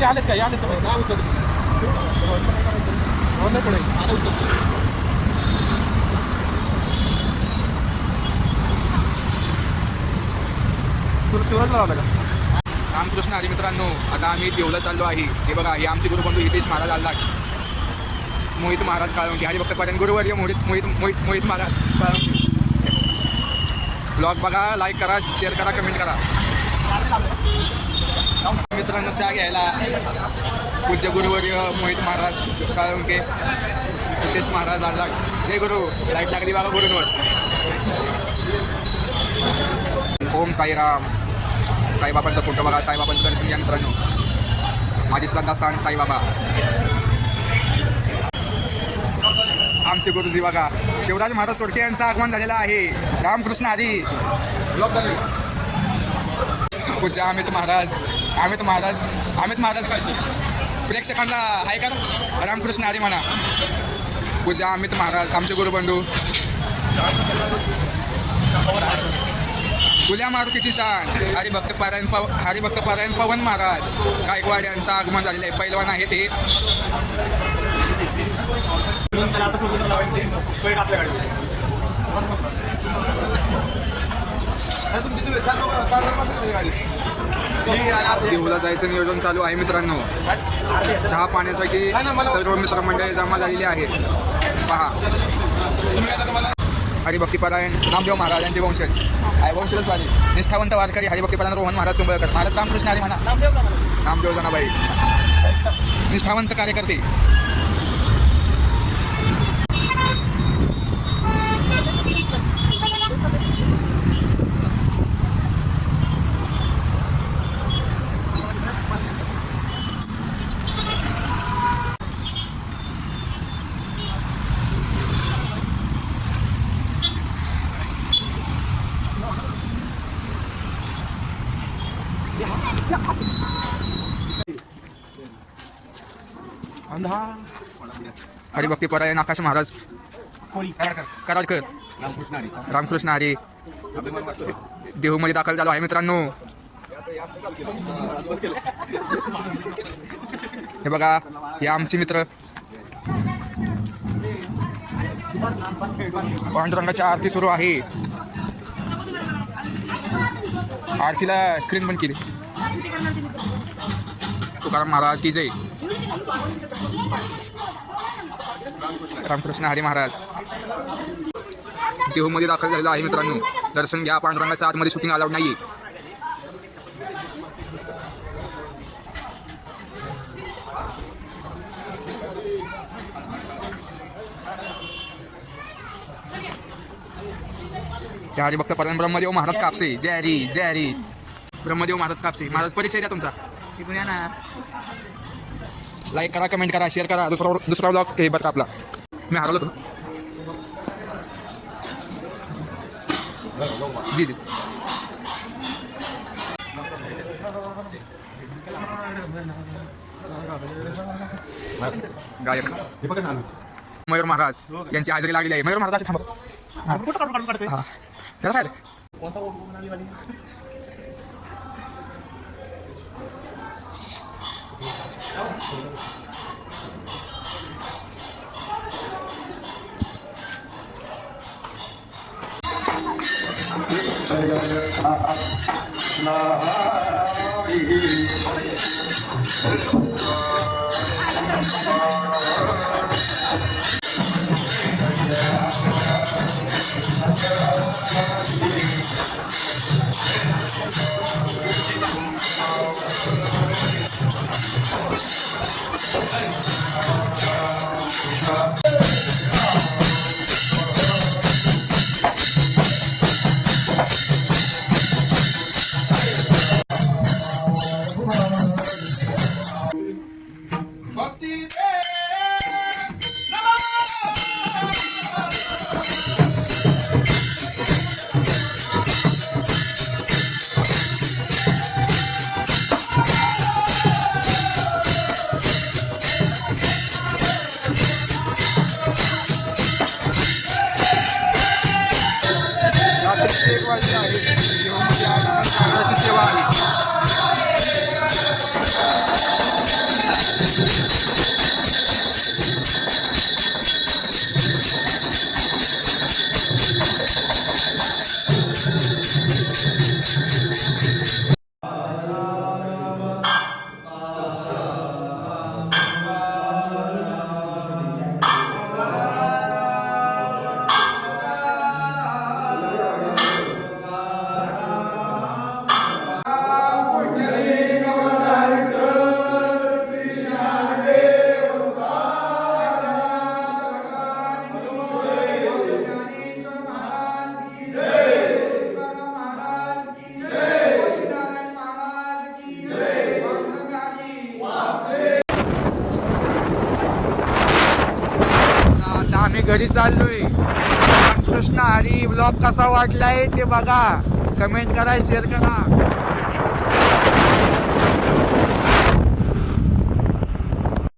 ते आलेत का? आले तर नाव उचलतो. नाही पुढे आता उचलतो. तुला शिवायला लावला का? रामकृष्ण हरी मित्रांनो, आता आम्ही देवला चाललो आहे. हे बघा, हे आमचे गुरुबंधू हितेश महाराज आला, मोहित महाराज साळुंके, हरिभक्त पारायण गुरुवर्य मोहित मोहित मोहित मोहित महाराज साळुंके. ब्लॉग बघा, लाईक करा, शेअर करा, कमेंट करा. मित्रांनो, चहा घ्यायला पूज्य गुरुवर्य मोहित महाराज साळुंके, हितेश महाराज आला. जय गुरु. लाईट लागली बाबा गुरुंवर. ओम साईराम. साईबाबांचा फोटो बघा, साईबाबांचं दर्शन घ्या मित्रांनो. माझी श्रद्धास्थान साईबाबा. आमचे गुरुजी बघा, शिवराज महाराज सोडके यांचं आगमन झालेलं आहे. रामकृष्ण हरी. पूज्य अमित महाराज, अमित महाराज, अमित महाराज प्रेक्षकांना हाय का? रामकृष्ण हरी म्हणा. पूज्य अमित महाराज आमचे गुरुबंधू. फुल्या मारुतीची शान हरिभक्त पारायण पवन महाराज गायकवाड यांचं आगमन झालेलं आहे. पैलवान आहे ते. देऊला जायचं नियोजन चालू आहे मित्रांनो. चहा पाण्यासाठी सर्व मित्रमंडळी जमा झालेली आहेत. पहा, हरिभक्तीपरायण नामदेव महाराज यांचे वंशज आहे. वंशजच वाली निष्ठावंत वारकरी हरिभक्तीपरायण रोहन महाराज चुंबळकर. महाराज रामकृष्ण हरी म्हणा. नामदेव जनाबाई निष्ठावंत कार्यकर्ते. हरिभक्तीपरायण आकाश महाराज कराडकर. रामकृष्ण हरी देहूमध्ये दाखल झालो आहे मित्रांनो. हे बघा, हे आमचे मित्र. पांडुरंगाची आरती सुरू आहे. आरतीला स्क्रीन बंद केली. तुकाराम महाराज की जय. रामकृष्ण हरी महाराज देहूमध्ये दाखल झालेला आहे मित्रांनो. दर्शन घ्या. पांडुरंगाच्या आतमध्ये शूटिंग अलाउड नाही. हरिभक्त पारायण ब्रह्मदेव महाराज कापसे. जय हरी जय हरी. ब्रह्मदेव महाराज कापसे. महाराज परिचय द्या तुमचा. लाईक करा, कमेंट करा, शेअर करा. दुसरा ब्लॉग हे बघा आपला. मी हरवलो तो. जी जी. गायक मयूर महाराज यांची हाजरी लागली आहे. मयूर महाराज थांबा. त्याला काय सेवा आहे. आम्ही घरी चाललोय. कृष्ण हरी ब्लॉग कसा वाटलाय ते बघा, कमेंट करा, शेअर करा.